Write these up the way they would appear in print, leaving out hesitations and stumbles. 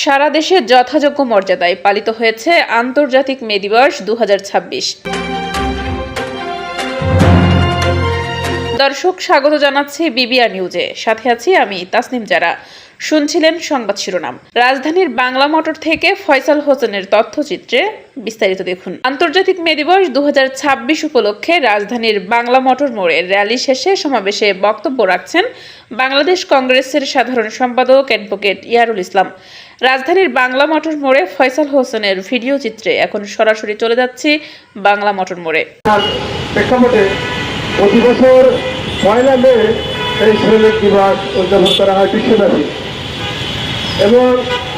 সারা দেশে যথাযোগ্য মর্যাদায় পালিত হয়েছে আন্তর্জাতিক মে দিবস 2026। দর্শক, স্বাগত জানাচ্ছি বিবিআর নিউজে। সাথে আছি আমি তাসনিম জারা। শুনছিলেন সংবাদ শিরোনাম। রাজধানীর বাংলা মোটর থেকে ফয়সাল হোসেনের তথ্যচিত্রে বিস্তারিত দেখুন। আন্তর্জাতিক মে দিবস 2026 উপলক্ষে রাজধানীর বাংলা মোটর মোড়ে র্যালি শেষে সমাবেশে বক্তব্য রাখছেন বাংলাদেশ কংগ্রেসের সাধারণ সম্পাদক অ্যাডভোকেট ইয়ারুল ইসলাম। রাজধানীর বাংলা মোটর মোড়ে ফয়সাল হোসেনের ভিডিও চিত্রে এখন সরাসরি চলে যাচ্ছি বাংলা মোটর মোড়ে। প্রতি বছর 1 মে এই শ্রমিক দিবস উদযাপন করা হয় বিশ্বব্যাপী, এবং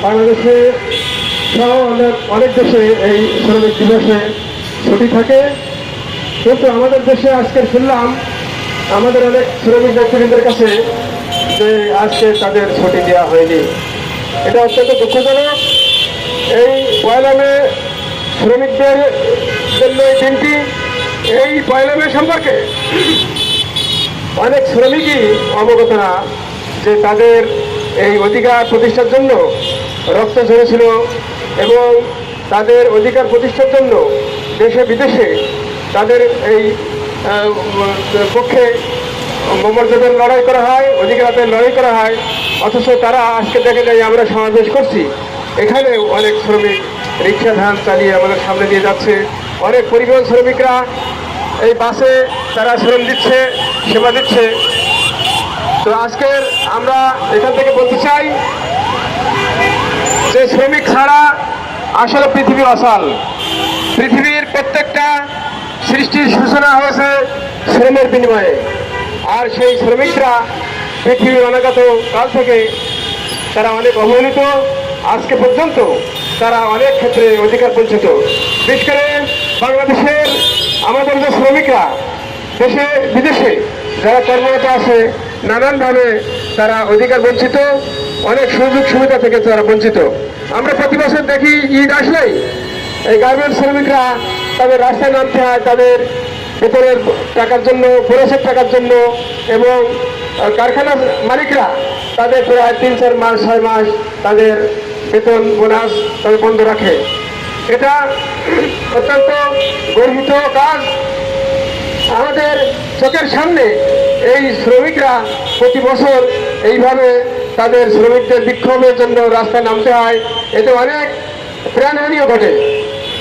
বাংলাদেশে সহ অনেক দেশে এই শ্রমিক দিবসে ছুটি থাকে। কিন্তু আমাদের দেশে আজকে শুনলাম আমাদের অনেক শ্রমিক নেতৃবৃন্দের কাছে যে আজকে তাদের ছুটি দেওয়া হয়নি। এটা অত্যন্ত দুঃখজনক। এই 1 মে শ্রমিকদের জন্য এই দিনটি, এই 1 মে সম্পর্কে অনেক শ্রমিকই অবগত না যে তাদের এই অধিকার প্রতিষ্ঠার জন্য রক্ত ঝরেছিল, এবং তাদের অধিকার প্রতিষ্ঠার জন্য দেশে বিদেশে তাদের এই পক্ষে মর্যাদার লড়াই করা হয়, অধিকারের লড়াই করা হয়। অথচ তারা আজকে দেখে যায় আমরা সমাবেশ করছি, এখানে অনেক শ্রমিক রিক্সা ভ্যান চালিয়ে আমাদের সামনে দিয়ে যাচ্ছে। অনেক পরিবহন শ্রমিকরা এই বাসে তারা শ্রম দিচ্ছে, সেবা দিচ্ছে। তো আজকের আমরা এখান থেকে বলতে চাই যে শ্রমিক ছাড়া আসলে পৃথিবী অচল। পৃথিবীর প্রত্যেকটা সৃষ্টির সূচনা হয়েছে শ্রমের বিনিময়ে, আর সেই শ্রমিকরা পৃথিবীর অনাগত কাল থেকে তারা অনেক অবহেলিত। আজকে পর্যন্ত তারা অনেক ক্ষেত্রে অধিকার বঞ্চিত। বিশেষ করে বাংলাদেশের আমাদের যে শ্রমিকরা দেশে বিদেশে যারা কর্মরত আছে, নানানভাবে তারা অধিকার বঞ্চিত, অনেক সুযোগ সুবিধা থেকে তারা বঞ্চিত। আমরা প্রতি বছর দেখি ঈদ আসলেই এই গার্মেন্টস শ্রমিকরা তাদের রাস্তায় নামতে হয় তাদের বেতনের টাকার জন্য, বোনাসের টাকার জন্য, এবং কারখানা মালিকরা তাদের প্রায় 3-4 মাস 6 মাস তাদের বেতন বোনাস তাদের বন্ধ রাখে। এটা অত্যন্ত গর্হিত কাজ। আমাদের চোখের সামনে এই শ্রমিকরা প্রতি বছর এইভাবে তাদের শ্রমিকদের বিক্ষোভের জন্য রাস্তায় নামতে হয়, এতে অনেক প্রাণহানিও ঘটে।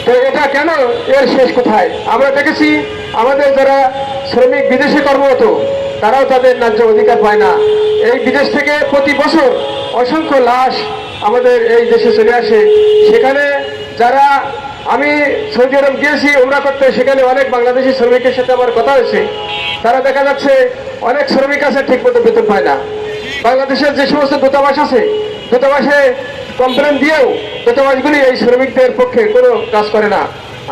তো এটা কেন, এর শেষ কোথায়? আমরা দেখেছি আমাদের যারা শ্রমিক বিদেশে কর্মরত তারাও তাদের ন্যায্য অধিকার পায় না। এই বিদেশ থেকে প্রতি বছর অসংখ্য লাশ আমাদের এই দেশে চলে আসে। সেখানে যারা, আমি সৌদি আরব গিয়েছি উমরা করতে, সেখানে অনেক বাংলাদেশি শ্রমিকের সাথে আমার কথা হয়েছে। তারা দেখা যাচ্ছে অনেক শ্রমিক আছে ঠিক মতো বেতন পায় না। বাংলাদেশের যে সমস্ত দূতাবাস আছে, দূতাবাসে কমপ্লেন দিয়েও দূতাবাসগুলি এই শ্রমিকদের পক্ষে কোনো কাজ করে না।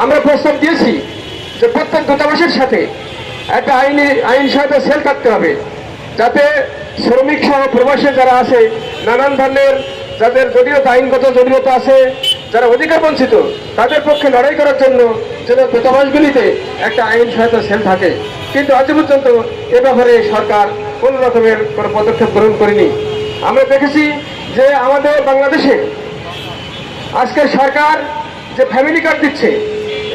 আমরা প্রস্তাব দিয়েছি যে প্রত্যেক দূতাবাসের সাথে একটা আইন সহায়তা সেল থাকতে হবে, যাতে শ্রমিক সহ প্রবাসী যারা আছে, নানান ধরনের যাদের জটিলতা, আইনগত জটিলতা আছে, যারা অধিকার বঞ্চিত, তাদের পক্ষে লড়াই করার জন্য যেন দূতাবাসগুলিতে একটা আইন সহায়তা সেল থাকে। কিন্তু আজ পর্যন্ত এ ব্যাপারে সরকার কোনো রকমের কোনো পদক্ষেপ গ্রহণ করেনি। আমরা দেখেছি যে আমাদের বাংলাদেশে আজকে সরকার যে ফ্যামিলি কার্ড দিচ্ছে,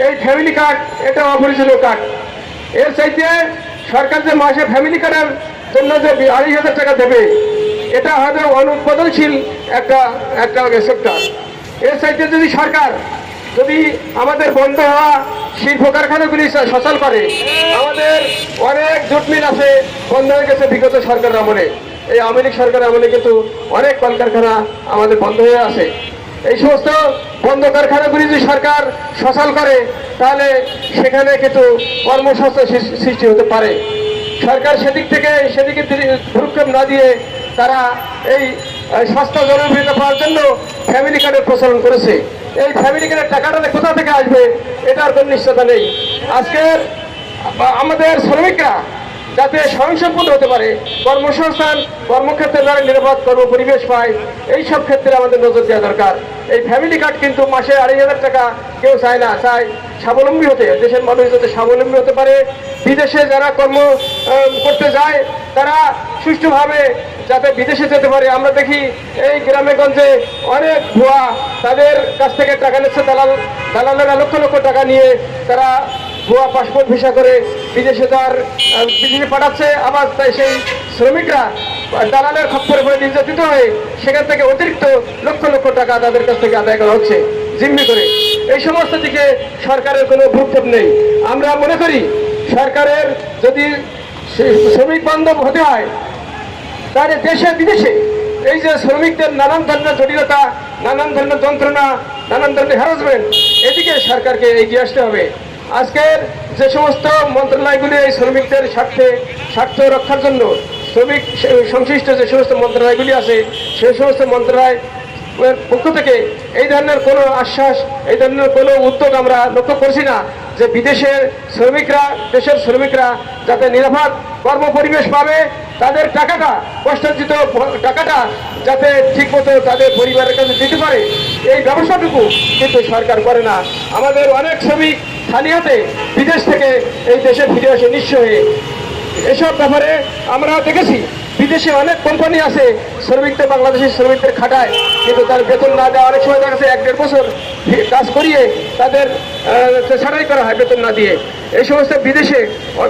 এই ফ্যামিলি কার্ড এটা অপরিচিত কার্ড। এর চাইতে সরকার যে মাসে ফ্যামিলি কার্ডের জন্য যে 2,500 টাকা দেবে, এটা হয়তো অনুৎপাদনশীল একটা সেক্টর। এর চাইতে যদি সরকার আমাদের বন্ধ হওয়া শিল্প কারখানাগুলি সচল করে, আমাদের অনেক জুট মিল আছে বন্ধ হয়ে গেছে বিগত সরকার আমলে। এই আওয়ামী লীগ সরকার আমলে কিন্তু অনেক কলকারখানা আমাদের বন্ধ হয়ে আছে। এই সমস্ত বন্ধ কারখানাগুলি যদি সরকার সচল করে, তাহলে সেখানে কিন্তু কর্মসংস্থান সৃষ্টি হতে পারে। সরকার সেদিকে ভ্রুক্ষেপ না দিয়ে তারা এই সস্তা জনপ্রিয়তা পাওয়ার জন্য ফ্যামিলি কার্ডের প্রচলন করেছে। এই ফ্যামিলি কার্ডের টাকাটা কোথা থেকে আসবে এটার কোনো নিশ্চয়তা নেই। আজকের আমাদের শ্রমিকরা যাতে স্বয়ংসম্পূর্ণ হতে পারে, কর্মসংস্থান, কর্মক্ষেত্রে যারা নিরাপদ কর্ম পরিবেশ পায়, এই সব ক্ষেত্রে আমাদের নজর দেওয়া দরকার। এই ফ্যামিলি কার্ড কিন্তু মাসে 2,500 টাকা কেউ চায় না, চায় স্বাবলম্বী হতে, দেশের মানুষ যাতে স্বাবলম্বী হতে পারে, বিদেশে যারা কর্ম করতে যায় তারা সুষ্ঠুভাবে যাতে বিদেশে যেতে পারে। আমরা দেখি এই গ্রামে গঞ্জে অনেক ভুয়া, তাদের কাছ থেকে টাকা নিচ্ছে দালালেরা, লক্ষ লক্ষ টাকা নিয়ে তারা ভুয়া পাসপোর্ট ভিসা করে বিদেশে বিদেশে পাঠাচ্ছে। আবার তাই সেই শ্রমিকরা দালালের খপ্পরে পড়ে নির্যাতিত হয়ে সেখান থেকে অতিরিক্ত লক্ষ লক্ষ টাকা তাদের কাছ থেকে আদায় করা হচ্ছে জিম্মি করে। এই সমস্ত দিকে সরকারের কোনো ভ্রুক্ষেপ নেই। আমরা মনে করি সরকারের যদি শ্রমিক বান্ধব হতে হয় তাহলে দেশে বিদেশে এই যে শ্রমিকদের নানান ধরনের জটিলতা, নানান ধরনের যন্ত্রণা, নানান ধরনের হ্যারাসমেন্ট, এদিকে সরকারকে এগিয়ে আসতে হবে। আজকের যে সমস্ত মন্ত্রণালয়গুলি এই শ্রমিকদের স্বার্থ রক্ষার জন্য শ্রমিক সংশ্লিষ্ট যে সমস্ত মন্ত্রণালয়গুলি আছে সেই সমস্ত মন্ত্রণালয় পক্ষ থেকে এই ধরনের কোনো আশ্বাস, এই ধরনের কোনো উদ্যোগ আমরা লক্ষ্য করছি না যে বিদেশের শ্রমিকরা, দেশের শ্রমিকরা যাতে নিরাপদ কর্ম পরিবেশ পাবে, তাদের টাকাটা, কষ্টার্জিত টাকাটা যাতে ঠিকমতো তাদের পরিবারের কাছে দিতে পারে, এই ব্যবস্থাটুকু কিন্তু সরকার করে না। আমাদের অনেক শ্রমিক খালি হাতে বিদেশ থেকে এই দেশে ফিরে আসে নিঃস্ব হয়ে। এসব ব্যাপারে আমরা দেখেছি বিদেশে অনেক কোম্পানি আছে শ্রমিকদের, বাংলাদেশের শ্রমিকদের খাটায়, কিন্তু তার বেতন না দেওয়া, অনেক সময় দেখা যাচ্ছে 1-1.5 বছর কাজ করিয়ে তাদের ছাঁটাই করা হয় বেতন না দিয়ে। এই সমস্ত বিদেশে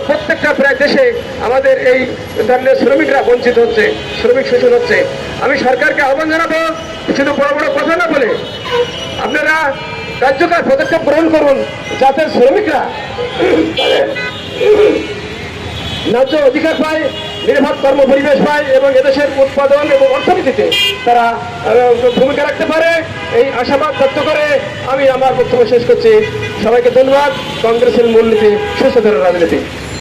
প্রত্যেকটা প্রায় দেশে আমাদের এই ধরনের শ্রমিকরা বঞ্চিত হচ্ছে, শ্রমিক শোষণ হচ্ছে। আমি সরকারকে আহ্বান জানাবো, শুধু বড় বড় কথা না বলে আপনারা কার্যকর পদক্ষেপ গ্রহণ করুন যাতে শ্রমিকরা ন্যায্য অধিকার পায়, নিরাপদ কর্ম পরিবেশ পায় এবং এদেশের উৎপাদন এবং অর্থনীতিতে তারা ভূমিকা রাখতে পারে। এই আশাবাদ ব্যক্ত করে আমি আমার বক্তব্য শেষ করছি। সবাইকে ধন্যবাদ। কংগ্রেসের মূলনীতি সুস্থ রাজনীতি।